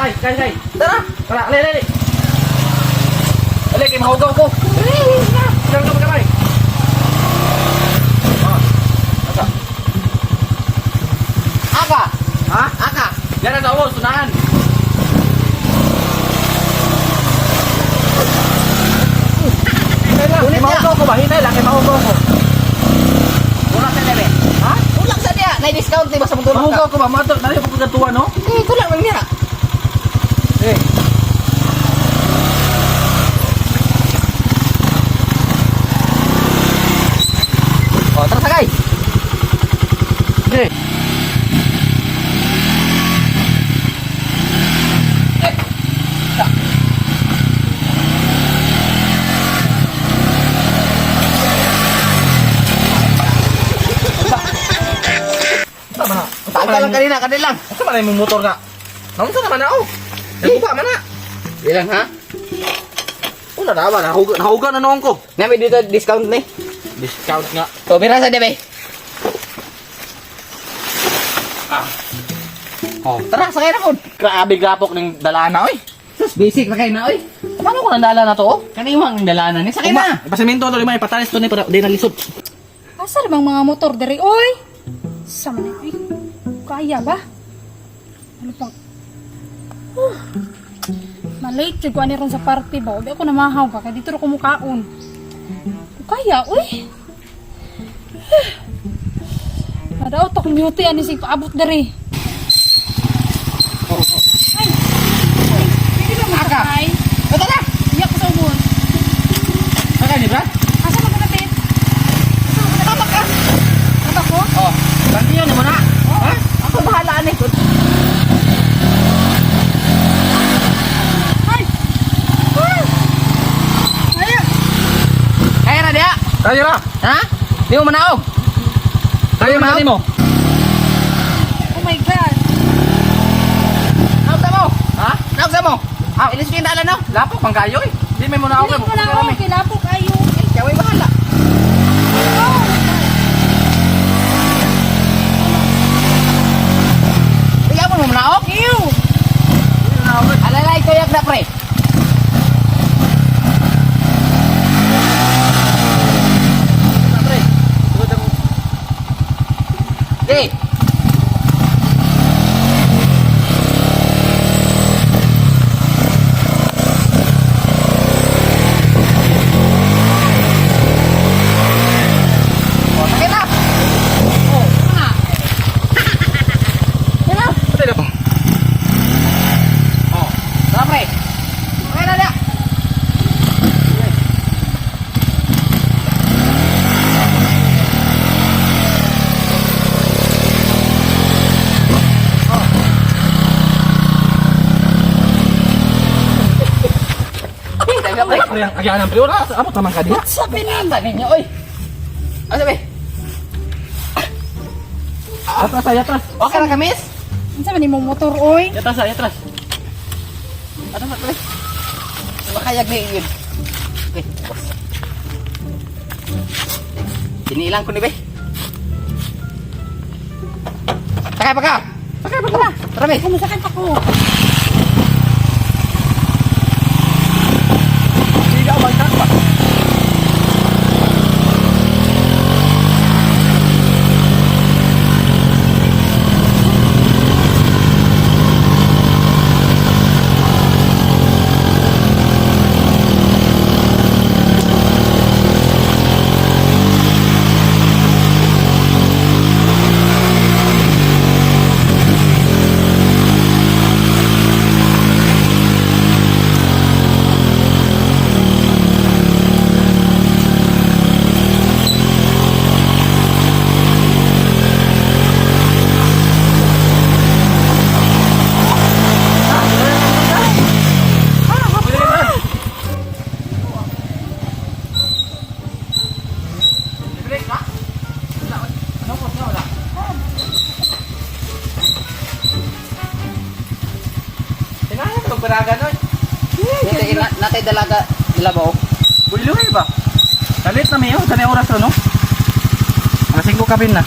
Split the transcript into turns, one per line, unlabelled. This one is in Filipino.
Kay. Tara. Tara, ali. Ali, kay mahugaw ko. Jangan ka kamay. Asa?
Aka.
Ha?
Aka.
Diyan na daw, sunahan. Hintay lang, kay mahugaw ko ba? Hintay lang, kay mahugaw ko.
Kulang sa dere.
Ha?
Kulang sa dia. Nay discount di ba sa mundo
Mahugaw ko ba? Mato, nari pa pagkatuwa, no?
Kulang lang niya.
Eh.
Oh, tara sakay.
Okay. Tama na.
Tagal lang kanina lang.
Asa man yung motor nga? Naunsa naman na, oh. Nagbuka man na.
Bilang ha?
Una na ba? Nahuga na noong ko.
Nami dito discount ni.
Discount nga.
Oh, bira sa debe.
Oh.
Tara, sakay na kon.
Grabe gapok ng dalana, oy.
Sus, basic na kayo na oy.
Paano ko nandala na to, oh?
Kaniwang ang dalanan ni sakay na.
Ipasimento to, lima, ipatalis to ni para di nalisod.
Asa namang mga motor diri oy? Sama na eh. Kaya ba? Ano pang... Malate jud ko ani ron sa party ba. Di ako namahaw ka kay dito ra ko mukaon. Kaya oy. Ada auto commute ani sig paabot diri. Ay. Pwede ba makakay?
Ito na.
Iyak ko sa ubon.
Saka ni Brad?
Asa mo kapit?
Tama ka.
Ata ko?
Oh. Ganti yun, mo na.
Ha? Ako bahala ni ko.
Ay. Ay.
Kaya na dia.
Tayo na.
Ha? Di mo manaog.
Tayo na mo.
Oh my god.
Naog sa mo.
Ha?
Naog sa mo. Ah, ilis ko yung daalan no.
Lapok bang kayo, eh. Di may muna ako
Hindi ko na ako kilapok ayo.
Siya may bahala. Tingnan mo manaog.
Ew.
Alalay ko yak na pre. Di. Oh, sakit na. Oh, na. Kaya. Oh, tara pre. Okay na dia.
Ay, pre, ang agyanan, pre. Wala, abot naman ka di.
Sabi ninyo, oy. Ano sabi?
Atras, ay, atras.
Okay na kamis?
Unsa man imong motor oy?
Atras, ay, atras.
Ano ba pre? Makayag na yun. Okay, boss. Sinilang ko ni be. Sakay pa ka! Sakay pa ka! Tara be!
Kumusakit ako.
Hindi ka bangkak pa. Beragan oy.
Natay dalaga dalabaw.
Buliloy ba? Dalit na miyo, tani oras no? Alas 5 kabin na.